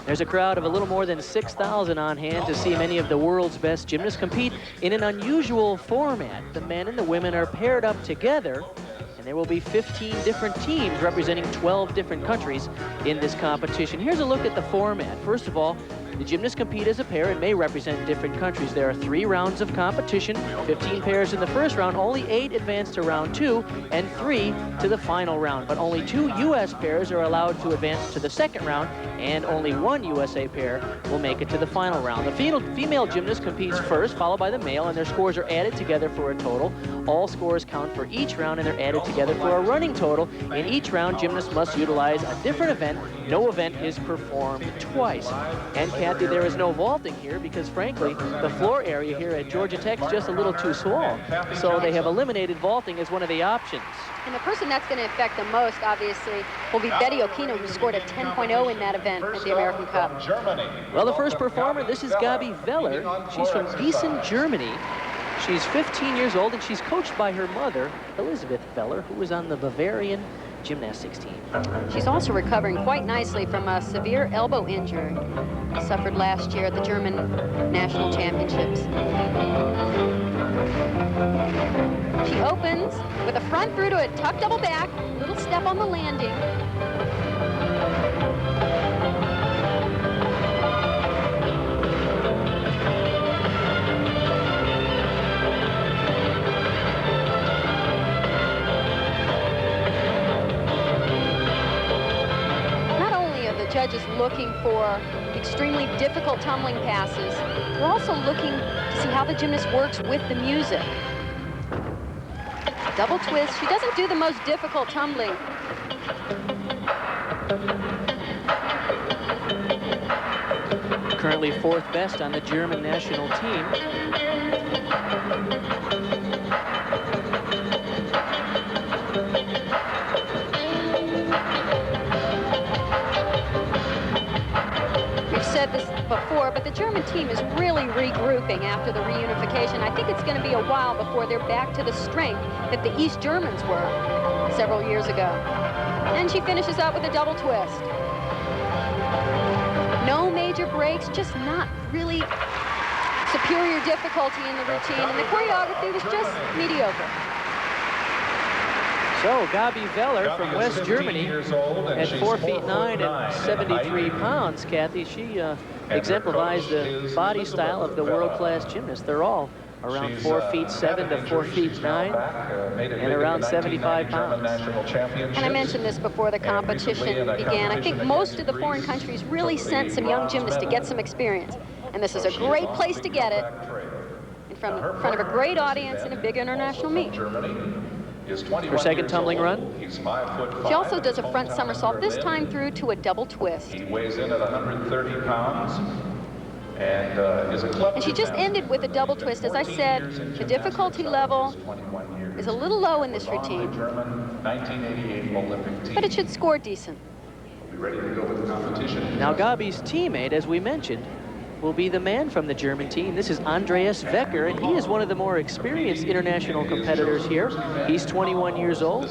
There's a crowd of a little more than 6,000 on hand to see many of the world's best gymnasts compete in an unusual format. The men and the women are paired up together, and there will be 15 different teams representing 12 different countries in this competition. Here's a look at the format. First of all, the gymnasts compete as a pair and may represent different countries. There are 3 rounds of competition, 15 pairs in the first round, only 8 advance to round 2, and 3 to the final round. But only 2 U.S. pairs are allowed to advance to the second round, and only 1 USA pair will make it to the final round. The female gymnast competes first, followed by the male, and their scores are added together for a total. All scores count for each round, and they're added together for a running total. In each round, gymnasts must utilize a different event. No event is performed twice. And Kathy, there is no vaulting here because, frankly, the floor area here at Georgia Tech is just a little too small. So they have eliminated vaulting as one of the options. And the person that's going to affect the most, obviously, will be Betty Okino, who scored a 10.0 in that event at the American Cup. Well, the first performer, this is Gabi Weller. She's from Gießen, Germany. She's 15 years old, and she's coached by her mother, Elizabeth Weller, who was on the Bavarian gymnastics team. She's also recovering quite nicely from a severe elbow injury suffered last year at the German National Championships. She opens with a front through to a tuck double back, little step on the landing. Judges looking for extremely difficult tumbling passes. They're also looking to see how the gymnast works with the music. Double twist. She doesn't do the most difficult tumbling. Currently 4th best on the German national team. Said this before, but the German team is really regrouping after the reunification. I think it's going to be a while before they're back to the strength that the East Germans were several years ago. And she finishes out with a double twist. No major breaks, just not really superior difficulty in the routine, and the choreography was just mediocre. So Gabi Weller from West Germany at 4 feet 9 and 73 pounds, Kathy. She exemplifies the body style of the world-class gymnasts. They're all around 4 feet 7 to 4 feet 9 and around 75 pounds. And I mentioned this before the competition began. I think most of the foreign countries really sent some young gymnasts to get some experience. And this is a great place to get it in front of a great audience in a big international meet. Her second tumbling run. She also does a front somersault, this time through to a double twist. He weighs in at 130 pounds and is a club. And she just ended with a double twist. As I said, the difficulty level is a little low in this routine, but it should score decent. We'll be ready to go with the competition. Now Gabi's teammate, as we mentioned, will be the man from the German team. This is Andreas Wecker, and he is one of the more experienced international competitors here. He's 21 years old.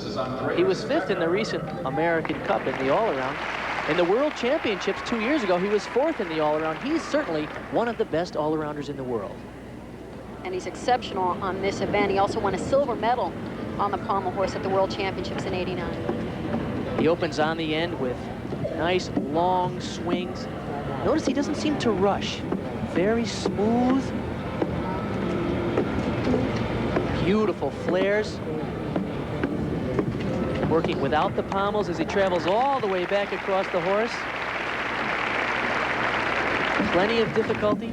He was 5th in the recent American Cup in the all-around. In the World Championships 2 years ago, he was 4th in the all-around. He's certainly one of the best all-arounders in the world. And he's exceptional on this event. He also won a silver medal on the pommel horse at the World Championships in '89. He opens on the end with nice long swings. Notice he doesn't seem to rush. Very smooth. Beautiful flares. Working without the pommels as he travels all the way back across the horse. Plenty of difficulty.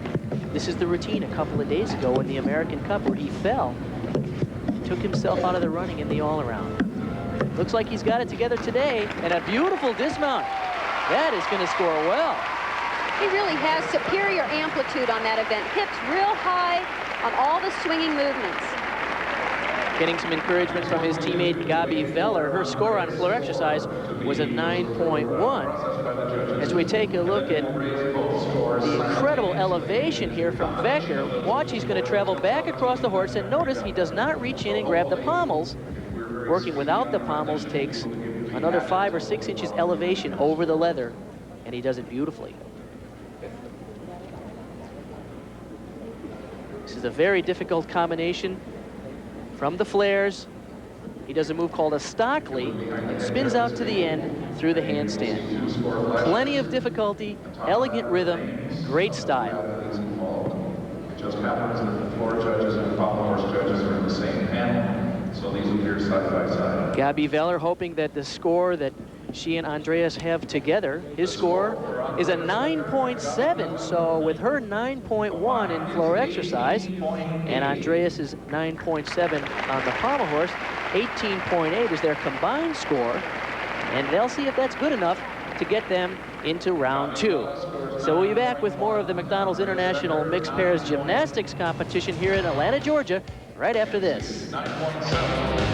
This is the routine a couple of days ago in the American Cup where he fell. Took himself out of the running in the all-around. Looks like he's got it together today, and a beautiful dismount. That is going to score well. He really has superior amplitude on that event. Hips real high on all the swinging movements. Getting some encouragement from his teammate Gabi Weller. Her score on floor exercise was a 9.1. As we take a look at the incredible elevation here from Wecker, watch, he's going to travel back across the horse, and notice he does not reach in and grab the pommels. Working without the pommels takes another 5 or 6 inches elevation over the leather, and he does it beautifully. This is a very difficult combination from the flares. He does a move called a Stockley and spins out to the end through the handstand. Plenty of difficulty, elegant rhythm, great style. It just happens that the floor judges and the pommel horse judges are in the same panel, so these appear side by side. Gabi Veller hoping that the score that she and Andreas have together, his score is a 9.7, so with her 9.1 in floor exercise, and Andreas' 9.7 on the pommel horse, 18.8 is their combined score, and they'll see if that's good enough to get them into round 2. So we'll be back with more of the McDonald's International Mixed Pairs Gymnastics competition here in Atlanta, Georgia, right after this. 9.7.